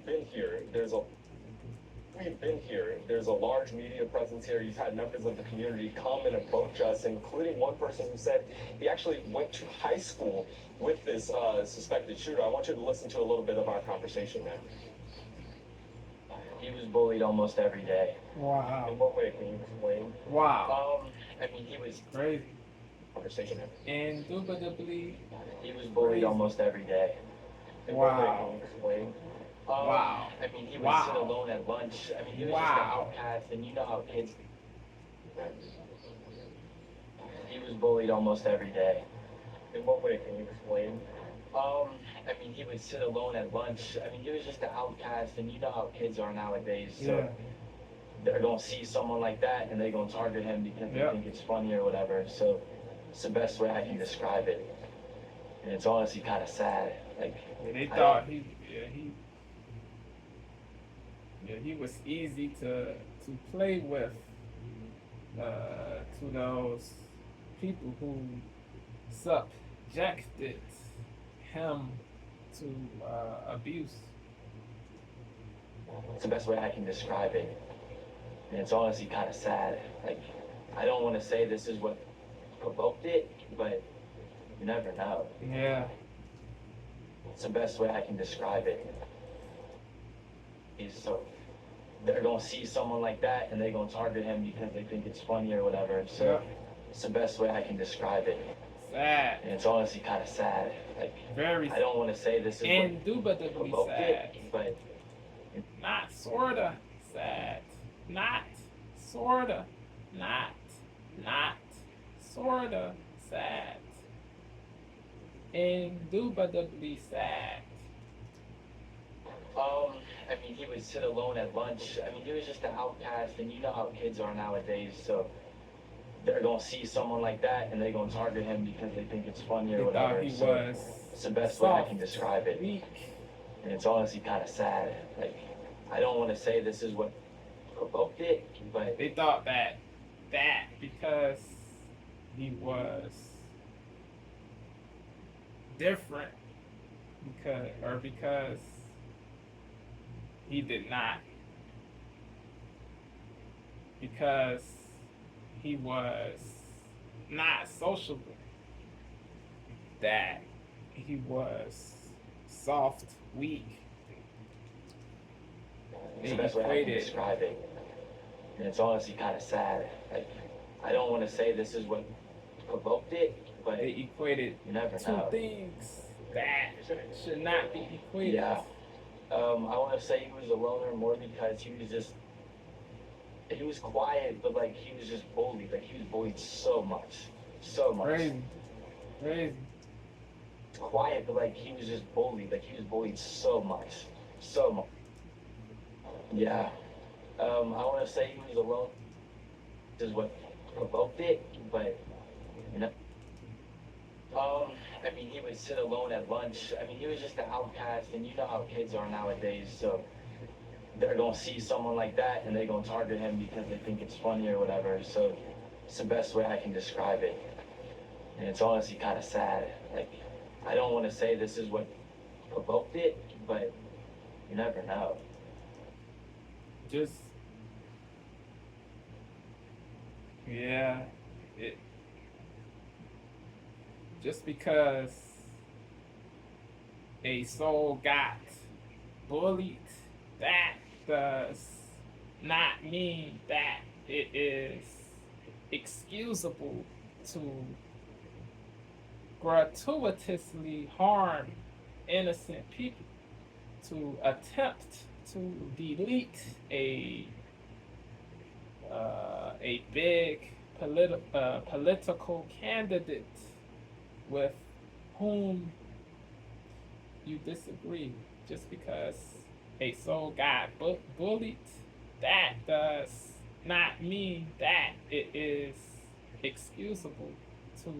been here. We've been here. There's a large media presence here. You've had members of the community come and approach us, including one person who said he actually went to high school with this suspected shooter. I want you to listen to a little bit of our conversation now. He was bullied almost every day. Wow. In what way? Can you explain? Wow. I mean, he was Crazy. conversation. Indubitably. He was bullied Crazy. almost every day. In Wow. what way? Can you explain? Wow. I mean, he would Wow. sit alone at lunch. I mean, he was Wow. just an outcast, and you know how kids. He was bullied almost every day. In what way? Can you explain? I mean, he would sit alone at lunch. I mean, he was just an outcast, and you know how kids are nowadays. So Yeah. they're gonna see someone like that, and they're gonna target him because they Yep. think it's funny or whatever. So it's the best way I can describe it, and it's honestly kind of sad. Like They I thought don't- he was easy to play with, to those people who subjected him to abuse. It's the best way I can describe it, and it's honestly kind of sad. Like I don't want to say this is what provoked it, but you never know. Yeah. It's the best way I can describe it. Is so they're gonna see someone like that and they're gonna target him because they think it's funny or whatever. So Yeah. it's the best way I can describe it, Sad. and it's honestly kind of sad. Like Very I don't want to say this is what indubitably provoked sad. it, but Not sorta sad. Not sorta. Not sorta sad. Indubitably sad. I mean, he would sit alone at lunch. I mean, he was just an outcast, and you know how kids are nowadays. So they're gonna see someone like that and they're gonna target him because they think it's funny They or thought whatever. he So was it's the best way I soft, can describe it, weak. and it's honestly kind of sad. Like I don't want to say this is what provoked it, but They thought that because he was different, because he did not, because he was not sociable, that he was soft, weak. it's They the best way I can equated describe it, and it's honestly kind of sad. Like I don't want to say this is what provoked it, but they equated you never two know. things that should not be equated. Yeah. I want to say he was a loner more because he was quiet, but like he was just bullied. Like he was bullied so much. Crazy. Crazy. Quiet, but like he was just bullied. Like he was bullied so much. Yeah. I want to say he was alone. This is what provoked it, but you know. I mean, he would sit alone at lunch. I mean, he was just an outcast, and you know how kids are nowadays. So they're gonna see someone like that and they're gonna target him because they think it's funny or whatever. So it's the best way I can describe it, and it's honestly kind of sad. Like I don't want to say this is what provoked it, but you never know. Just yeah, it just because a soul got bullied, that does not mean that it is excusable to gratuitously harm innocent people, to attempt to delete a big political candidate with whom you disagree. Just because a soul got bullied, that does not mean that it is excusable to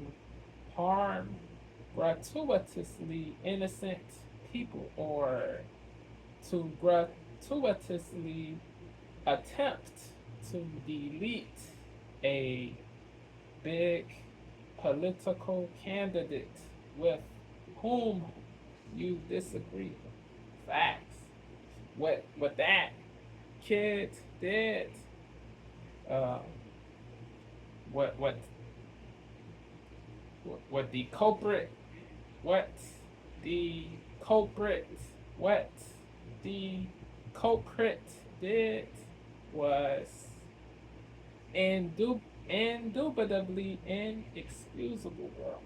harm gratuitously innocent people, or to gratuitously attempt to delete a big political candidate with whom you disagree. Facts. what that kid did, uh, what what what the culprit, what the culprit, what the culprit did was indubitably inexcusable, bro.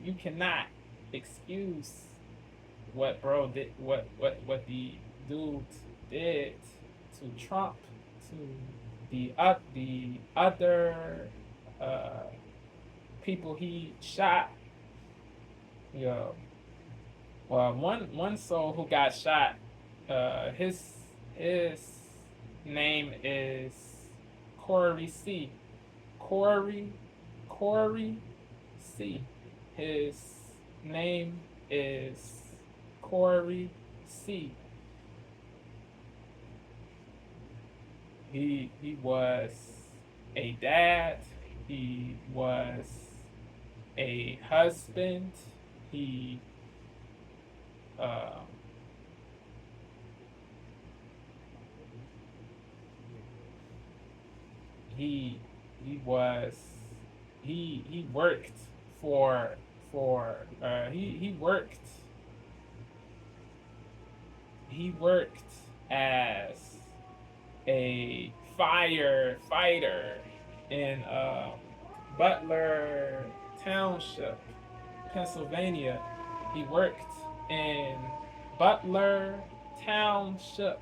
You cannot excuse what bro did, what the dude did to Trump, to the other uh, people he shot. You know, well, one soul who got shot, his name is Corey C. Corey C. His name is Corey C. He was a dad. He was a husband. He uh, he was he worked for he worked as a firefighter in Butler Township, Pennsylvania. He worked in Butler Township,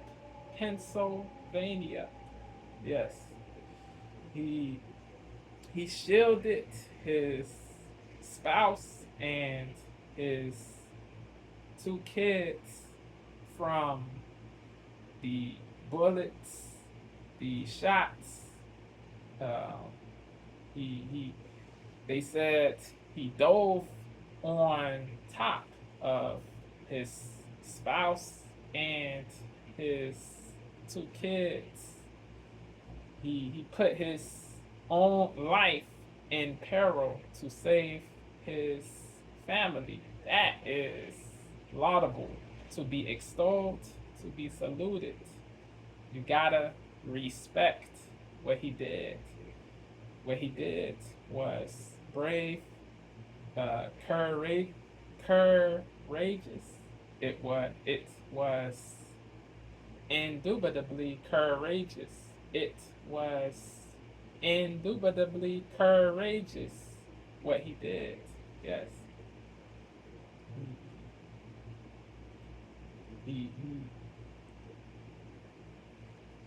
Pennsylvania. Yes. He shielded his spouse and his 2 kids from the bullets, the shots. They said he dove on top of his spouse and his 2 kids. He put his own life in peril to save his family. That is laudable, to be extolled, to be saluted. You gotta respect what he did. What he did was brave, courageous. It was indubitably courageous. It was indubitably courageous what he did. Yes.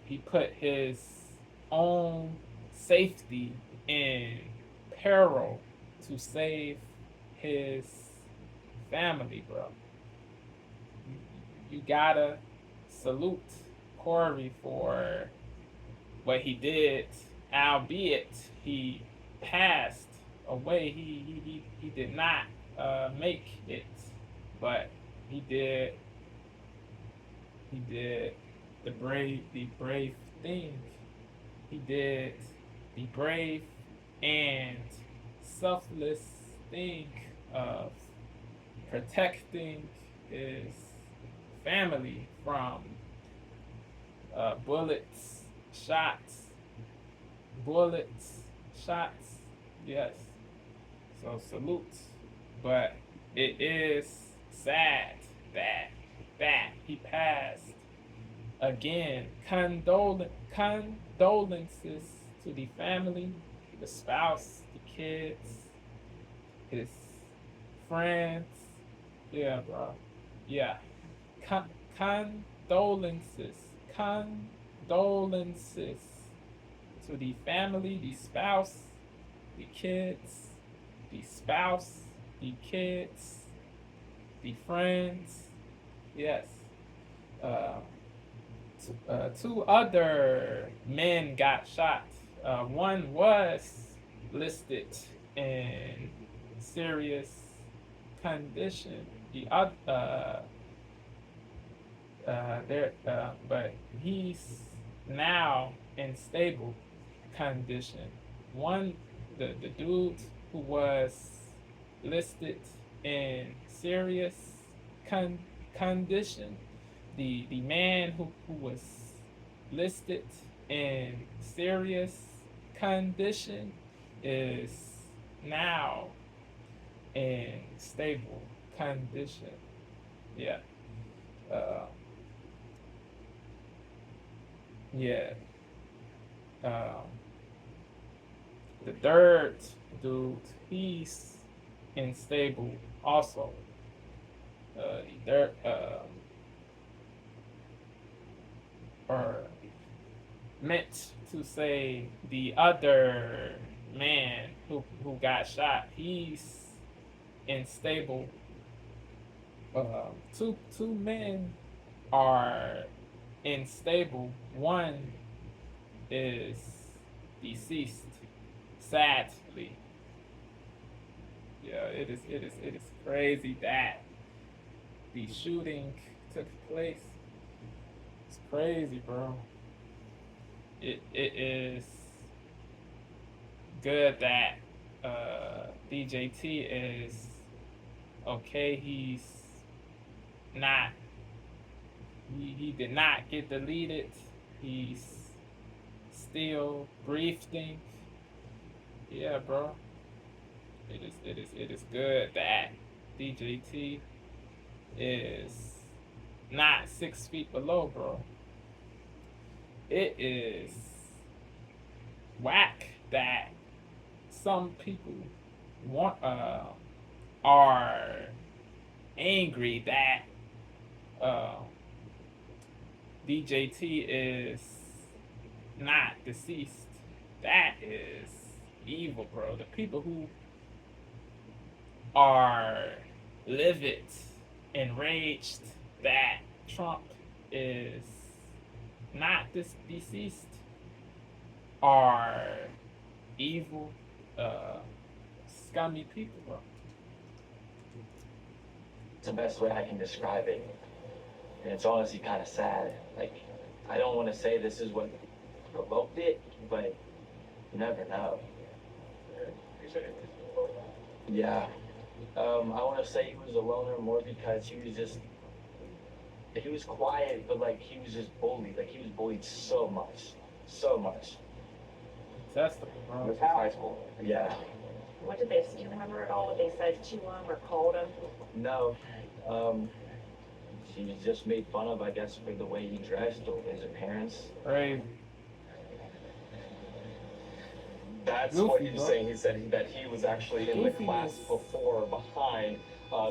He put his own safety in peril to save his family, bro. You gotta salute Corey for what he did, albeit he passed away. He did not make it, but he did the brave thing. He did the brave and selfless thing of protecting his family from bullets, shots, yes. So salute. But it is sad that he passed. Again, condolences to the family, the spouse, the kids, his friends. Yeah, bro. Yeah. Condolences to the family, the spouse, the kids, the spouse, the kids, the friends. Yes. 2 other men got shot. One was listed in serious condition. The other, but he's now in stable condition. One, the dude who was listed in serious condition, the man who was listed in serious condition is now in stable condition. Yeah. Uh, yeah. Um, the third dude, he's unstable also. The third, or meant to say the other man who got shot, he's unstable. Two men are unstable. One is deceased. Sadly, yeah, it is crazy that the shooting took place. It's crazy, bro. It is good that DJT is okay. He's not. He did not get deleted. He's still breathing. Yeah, bro. It is good that DJT is not 6 feet below, bro. It is whack that some people are angry that DJT is not deceased. That is evil, bro. The people who are livid, enraged that Trump is not deceased are evil, scummy people, bro. It's the best way I can describe it. And it's honestly kind of sad. Like, I don't want to say this is what provoked it, but you never know. Yeah. I want to say he was a loner more because he was quiet, but like he was just bullied. Like he was bullied so much. So much. Testable, bro. This was high school. Yeah. What did they, do you remember at all what they said to him or called him? No. He was just made fun of, I guess, for the way he dressed or his appearance. Right. That's Goofy, what he was bro. saying. He said that he was actually in the Goofy class is before, behind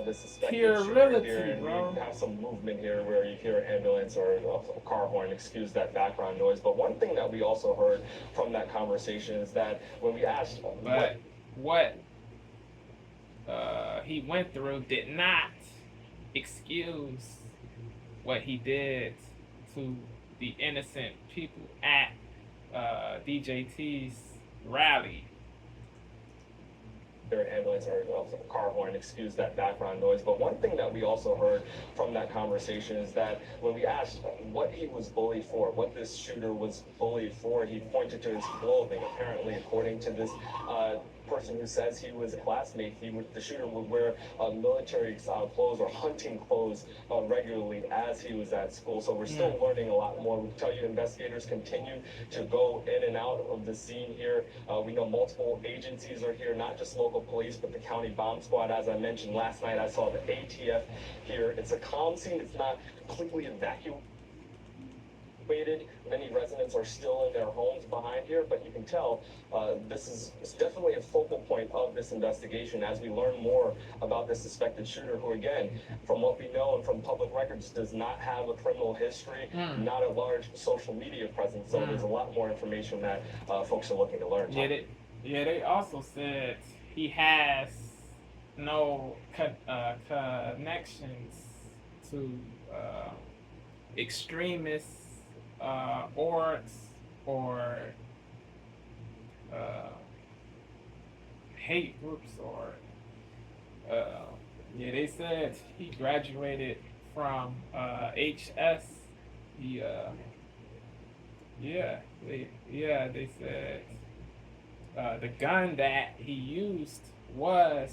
the suspected puerility, shooter here, and bro. we have some movement here where you hear an ambulance or a car horn. Excuse that background noise. But one thing that we also heard from that conversation is that when we asked what he went through did not excuse what he did to the innocent people at DJT's rally. There an ambulance or a car horn, excuse that background noise. But one thing that we also heard from that conversation is that when we asked what he was bullied for, what this shooter was bullied for, he pointed to his clothing. Apparently, according to this person who says he was a classmate, the shooter would wear military style clothes or hunting clothes regularly as he was at school. So we're still learning a lot more. We tell you investigators continue to go in and out of the scene here. We know multiple agencies are here, not just local police, but the county bomb squad. As I mentioned last night, I saw the ATF here. It's a calm scene. It's not completely evacuated. Many residents are still in their homes behind here, but you can tell it's definitely a focal point of this investigation as we learn more about this suspected shooter who, again, from what we know and from public records, does not have a criminal history, not a large social media presence. So there's a lot more information that folks are looking to learn. They also said he has no connections to extremists orgs or hate groups or they said he graduated from HS. He they said the gun that he used was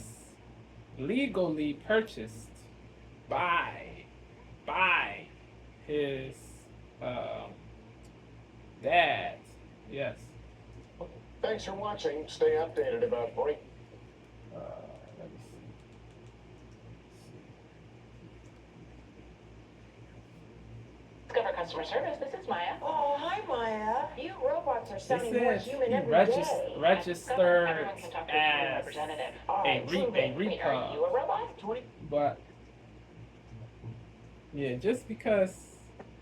legally purchased by his dad. Yes. Thanks for watching. Stay updated about break. Let me see. Discover customer service. This is Maya. Oh, hi, Maya. You robots are It sounding more says human he every day. registered Everyone can talk to a human as representative. a Prove it. Wait, are repub. you a robot? But yeah, just because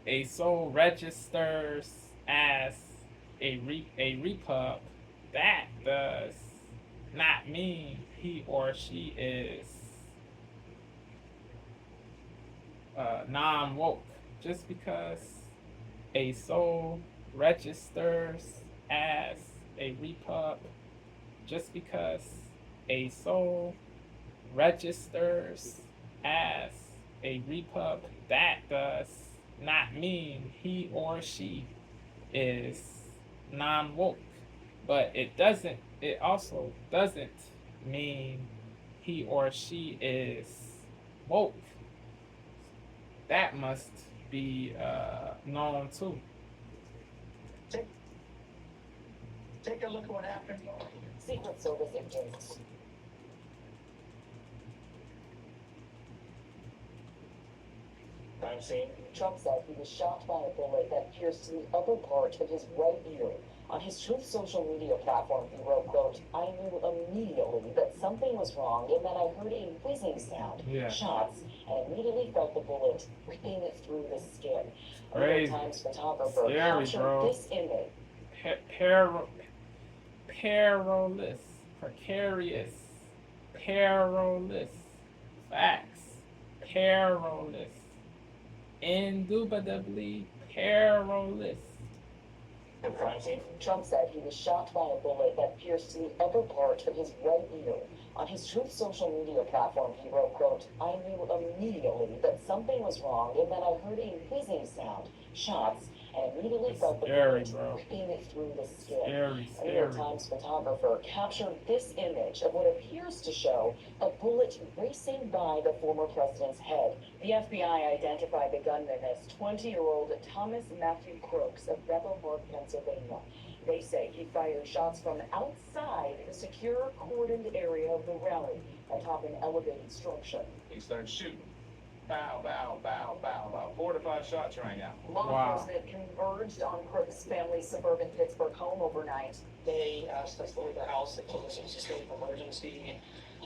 a soul registers as a repub, that does not mean he or she is non-woke. Just because a soul registers as a repub, just because a soul registers as a repub, that does not mean he or she is non-woke. But it also doesn't mean he or she is woke. That must be known too. Take a look at what happened. Secret Service agents. Crime scene. Trump said he was shot by a bullet that pierced the upper part of his right ear. On his Truth social media platform, he wrote, quote, "I knew immediately that something was wrong and that I heard a whizzing sound, Yeah. shots, and immediately felt the bullet ripping through the skin." A New York Crazy. Times photographer Scary, captured bro. this image. Perilous, facts, perilous, indubitably perilous. The crime scene. Trump said he was shot by a bullet that pierced the upper part of his right ear. On his Truth social media platform, he wrote, quote, "I knew immediately that something was wrong and that I heard a whizzing sound, shots, and immediately felt the Scary, bullet bro. ripping through the skin." Scary, A New York scary. Times photographer captured this image of what appears to show a bullet racing by the former president's head. The FBI identified the gunman as 20-year-old Thomas Matthew Crooks of Bethel Park, Pennsylvania. They say he fired shots from outside the secure cordoned area of the rally atop an elevated structure. He started shooting. Bow, bow, bow, bow, bow. 4 to 5 shots rang out. Law Wow. enforcement converged on Crooks' family's suburban Pittsburgh home overnight. They asked us to leave the house. They told us it was a state of emergency.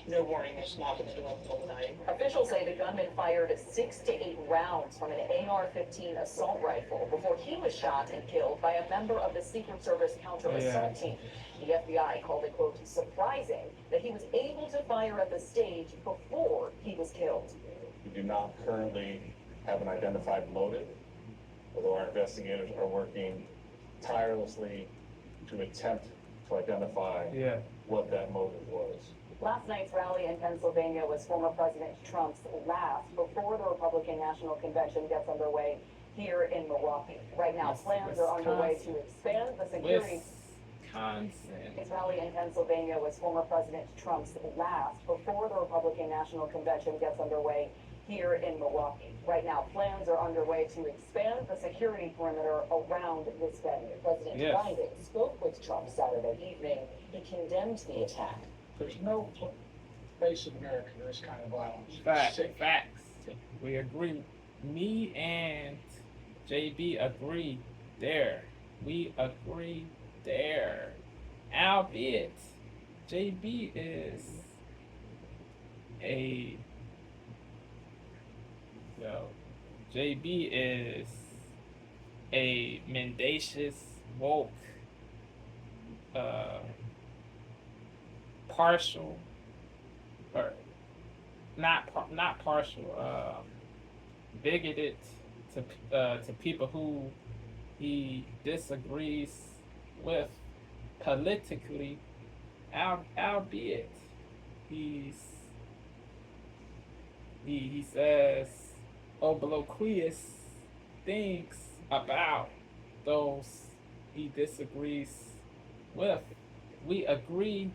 No warning, just knocked at the door in the middle of the night. Officials say the gunman fired 6 to 8 rounds from an AR-15 assault rifle before he was shot and killed by a member of the Secret Service counter-assault team. The FBI called it, quote, "surprising" that he was able to fire at the stage before he was killed. We do not currently have an identified motive, although our investigators are working tirelessly to attempt to identify Yeah. what that motive was. Last night's rally in Pennsylvania was former President Trump's last before the Republican National Convention gets underway here in Milwaukee. Right now, plans are underway to expand the security. Wisconsin. His rally in Pennsylvania was former President Trump's last before the Republican National Convention gets underway here in Milwaukee. Right now, plans are underway to expand the security perimeter around this venue. President Yes. Biden spoke with Trump Saturday evening. He condemned the attack. There's no place in America for this kind of violence. Facts, Sick. facts. We agree. Me and JB agree there. We agree there. Albeit, JB is a JB is a mendacious, woke, partial, or not partial, bigoted to people who he disagrees with politically, albeit he says obloquious things about those he disagrees with. We agree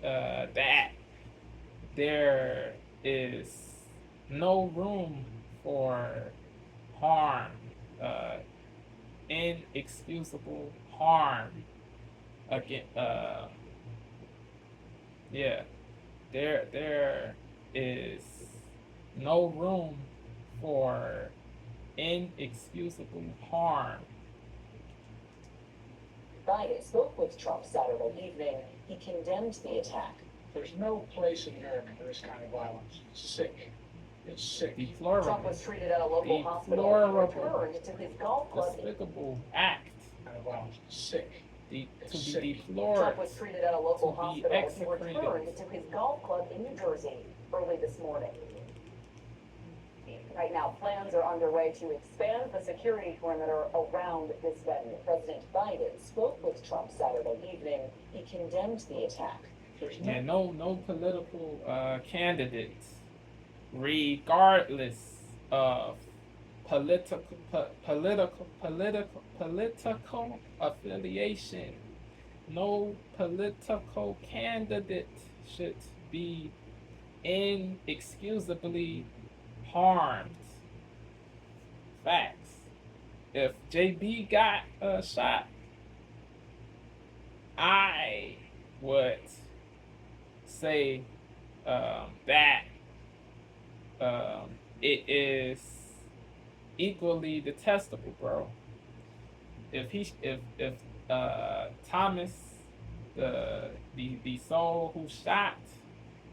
that there is no room for harm inexcusable harm again. Yeah, there is no room for inexcusable harm. Biden spoke with Trump Saturday evening. He condemned the attack. There's no place in America for this kind of violence. It's sick. It's sick. Trump Deplorable, was treated at a local hospital and returned to his golf club. despicable act. Kind of violence. It's sick. To be Trump deplored. was treated at a local To be hospital and execrated. returned to his golf club in New Jersey early this morning. Right now, plans are underway to expand the security perimeter around this venue. President Biden spoke with Trump Saturday evening. He condemned the attack. There's Yeah, no political candidates, regardless of political affiliation. No political candidate should be inexcusably harmed. Facts. If JB got shot, I would say that it is equally detestable, bro. If Thomas, the soul who shot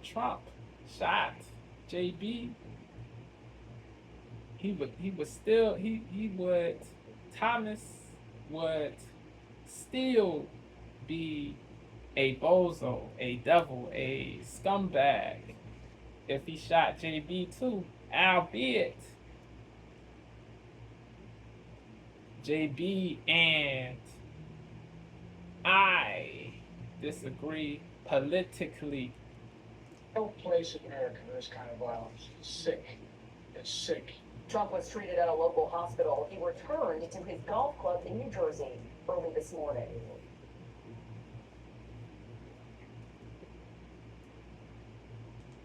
Trump, shot JB, Thomas would still be a bozo, a devil, a scumbag if he shot JB too, albeit JB and I disagree politically. no place in America for this kind of violence. It's sick. It's sick. Trump was treated at a local hospital. He returned to his golf club in New Jersey early this morning.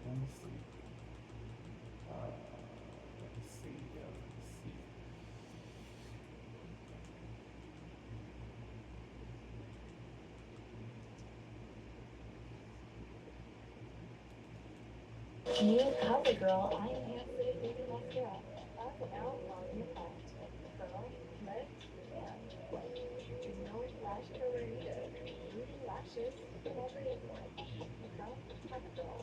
Let me see. Let's see. New cover girl, I am here for the baby mascara. Up and out, long in the front. Curl, let, and do no lash curler needed. Beauty lashes, whatever it is. Curl, cover girl.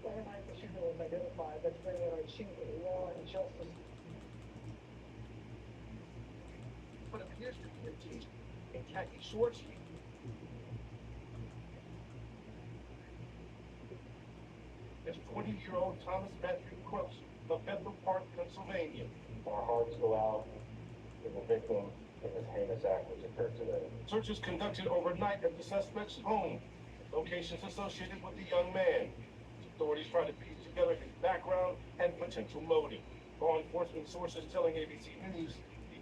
Organized the shooter was identified. That's bringing our chief of law and justice. What appears to be a team in khaki shorts. It's 20-year-old Thomas Matthew Crooks of Bethel Park, Pennsylvania. Our hearts go out to the victim of this heinous act which occurred today. Searches conducted overnight at the suspect's home, locations associated with the young man. Authorities try to piece together his background and potential motive. Law enforcement sources telling ABC News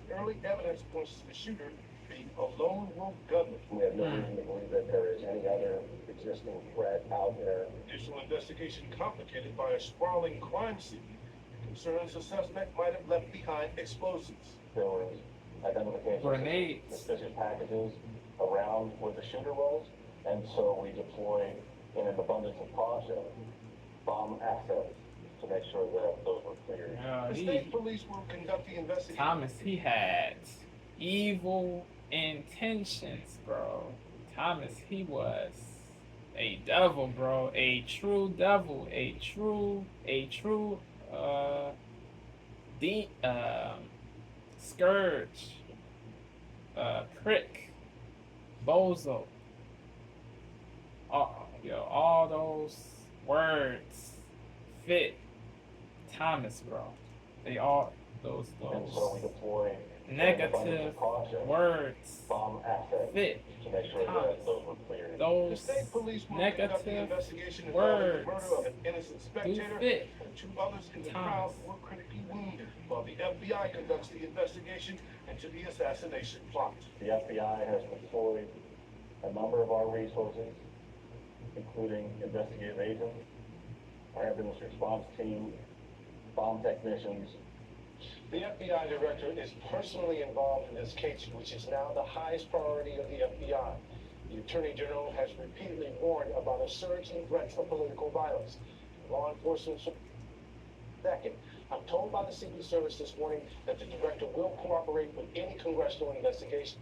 the early evidence points to the shooter being a lone wolf gunman. We have no reason to believe that there is any other existing threat out there. Initial investigation complicated by a sprawling crime scene. Concerns the suspect might have left behind explosives. There was identification Grenades. of suspicious packages around where the shooter was, and so we deployed in an abundance of caution bomb assets to make sure that those were cleared. The state police will conduct the investigation. Thomas, he had evil intentions, bro. Thomas, he was a devil, bro. A true devil. A true scourge. Prick. Bozo. All those words fit Thomas, bro. They all those And so we deployed negative words bomb assets fit to make sure that those were cleared. The those state police will conduct the negative investigation involving the words murder of an innocent do spectator fit and 2 others in the Thomas. crowd were critically wounded, while the FBI conducts the investigation into the assassination plot. The FBI has deployed a number of our resources, including investigative agents, our ambulance response team, bomb technicians, The FBI director is personally involved in this case, which is now the highest priority of the FBI. The Attorney General has repeatedly warned about a surge in threats of political violence. Law enforcement. Second, I'm told by the Secret Service this morning that the director will cooperate with any congressional investigation.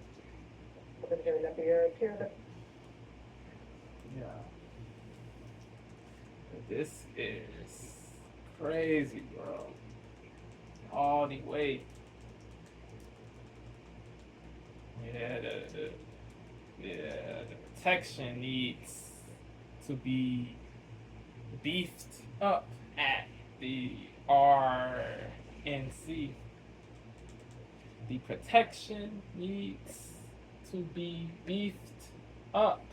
Yeah. This is crazy, bro. All the way. Yeah, the protection needs to be beefed up at the RNC. The protection needs to be beefed up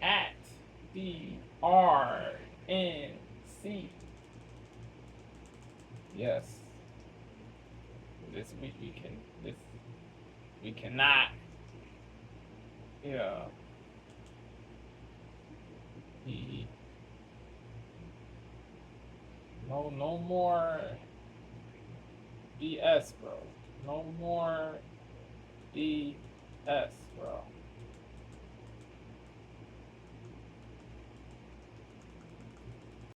at the RNC. Yes. We cannot. Yeah. No more BS, bro. No more BS, bro.